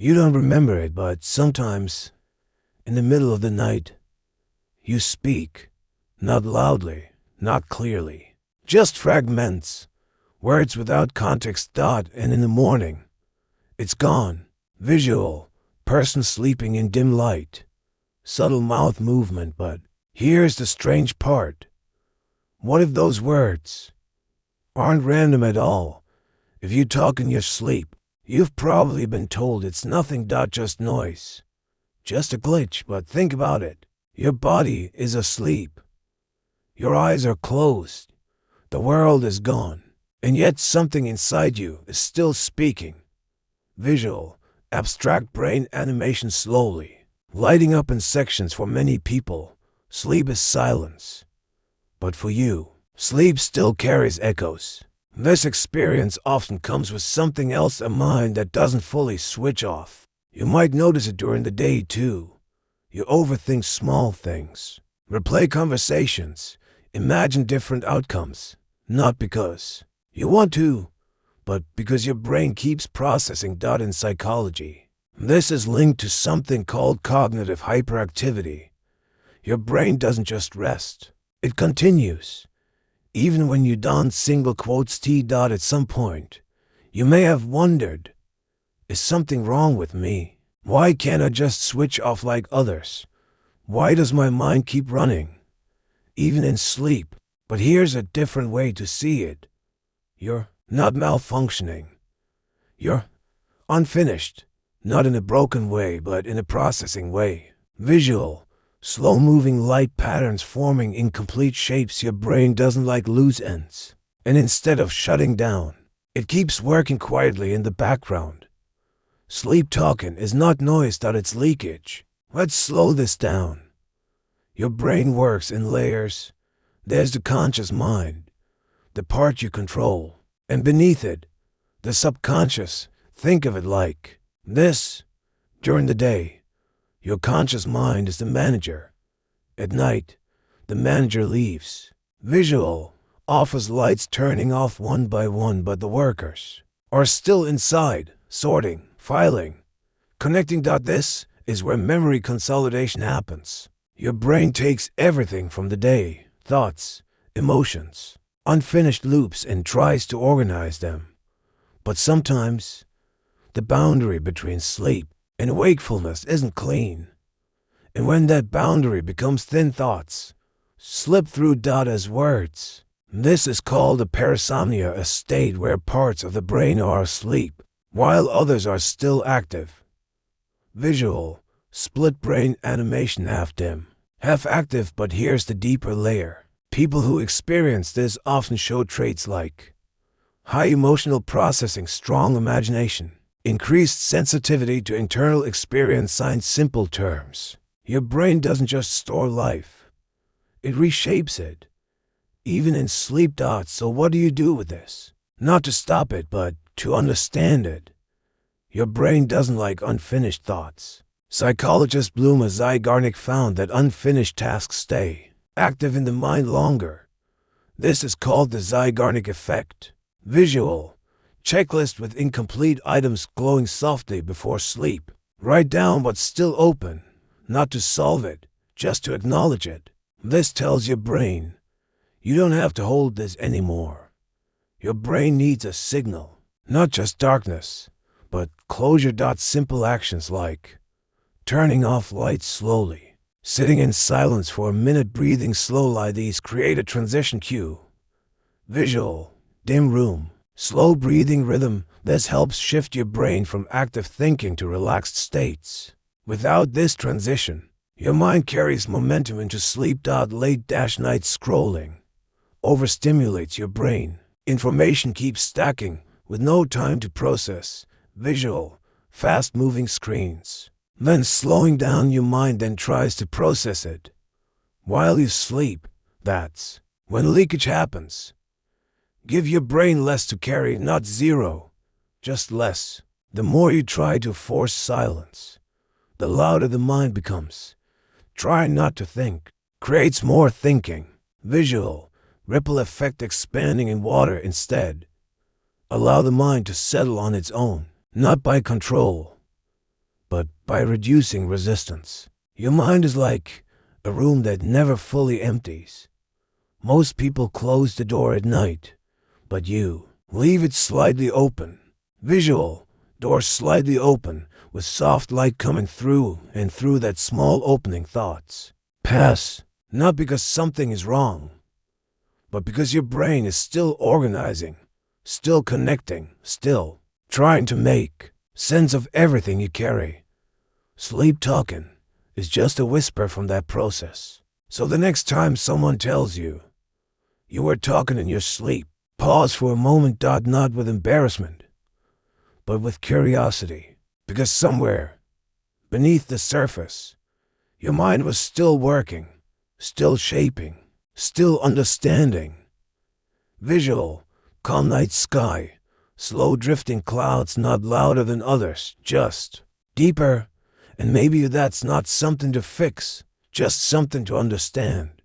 You don't remember it, but sometimes, in the middle of the night, you speak. Not loudly, not clearly. Just fragments, words without context. And in the morning, it's gone. Visual, person sleeping in dim light. Subtle mouth movement, but here's the strange part. What if those words aren't random at all? If you talk in your sleep, you've probably been told it's nothing. Just noise. Just a glitch, but think about it. Your body is asleep. Your eyes are closed. The world is gone. And yet something inside you is still speaking. Visual, abstract brain animation slowly, lighting up in sections. For many people, sleep is silence. But for you, sleep still carries echoes. This experience often comes with something else, a mind that doesn't fully switch off. You might notice it during the day too. You overthink small things, replay conversations, imagine different outcomes, not because you want to, but because your brain keeps processing. In psychology, this is linked to something called cognitive hyperactivity. Your brain doesn't just rest, it continues. Even when you don't. At some point, you may have wondered, is something wrong with me? Why can't I just switch off like others? Why does my mind keep running, even in sleep? But here's a different way to see it. You're not malfunctioning. You're unfinished, not in a broken way, but in a processing way. Visual, slow-moving light patterns forming incomplete shapes. Your brain doesn't like loose ends. And instead of shutting down, it keeps working quietly in the background. Sleep talking is not noise. It's leakage. Let's slow this down. Your brain works in layers. There's the conscious mind, the part you control, and beneath it, the subconscious. Think of it like this. During the day, your conscious mind is the manager. At night, the manager leaves. Visual, office lights turning off one by one, but the workers are still inside, sorting, filing, connecting. This is where memory consolidation happens. Your brain takes everything from the day, thoughts, emotions, unfinished loops, and tries to organize them. But sometimes, the boundary between sleep and wakefulness isn't clean. And when that boundary becomes thin, thoughts slip through. As words. This is called a parasomnia, a state where parts of the brain are asleep, while others are still active. Visual, split brain animation, half dim, half active. But here's the deeper layer. People who experience this often show traits like high emotional processing, strong imagination, increased sensitivity to internal experience. In simple terms, your brain doesn't just store life, it reshapes it, even in sleep. So what do you do with this? Not to stop it, but to understand it. Your brain doesn't like unfinished thoughts. Psychologist Blooma Zygarnik found that unfinished tasks stay active in the mind longer. This is called the Zygarnik effect. Visual, checklist with incomplete items glowing softly before sleep. Write down what's still open, not to solve it, just to acknowledge it. This tells your brain, you don't have to hold this anymore. Your brain needs a signal, not just darkness, but closure. Simple actions like turning off lights slowly, sitting in silence for a minute, breathing slowly. These create a transition cue. Visual, dim room, slow breathing rhythm. This helps shift your brain from active thinking to relaxed states. Without this transition, your mind carries momentum into sleep. Late night scrolling overstimulates your brain. Information keeps stacking with no time to process. Visual, fast-moving screens. Then slowing down your mind then tries to process it. While you sleep, that's when leakage happens. Give your brain less to carry, not zero, just less. The more you try to force silence, the louder the mind becomes. Try not to think creates more thinking. Visual, ripple effect, expanding in water instead. Allow the mind to settle on its own, not by control. but by reducing resistance. Your mind is like a room that never fully empties. Most people close the door at night, but you leave it slightly open. Visual, door slightly open, with soft light coming through, and through that small opening thoughts pass, not because something is wrong, but because your brain is still organizing, still connecting, still trying to make sense of everything you carry. Sleep talking is just a whisper from that process. So the next time someone tells you you were talking in your sleep, pause for a moment, not with embarrassment, but with curiosity, because somewhere beneath the surface, your mind was still working, still shaping, still understanding. Visual, calm night sky, slow drifting clouds, not louder than others, just deeper, and maybe that's not something to fix, just something to understand.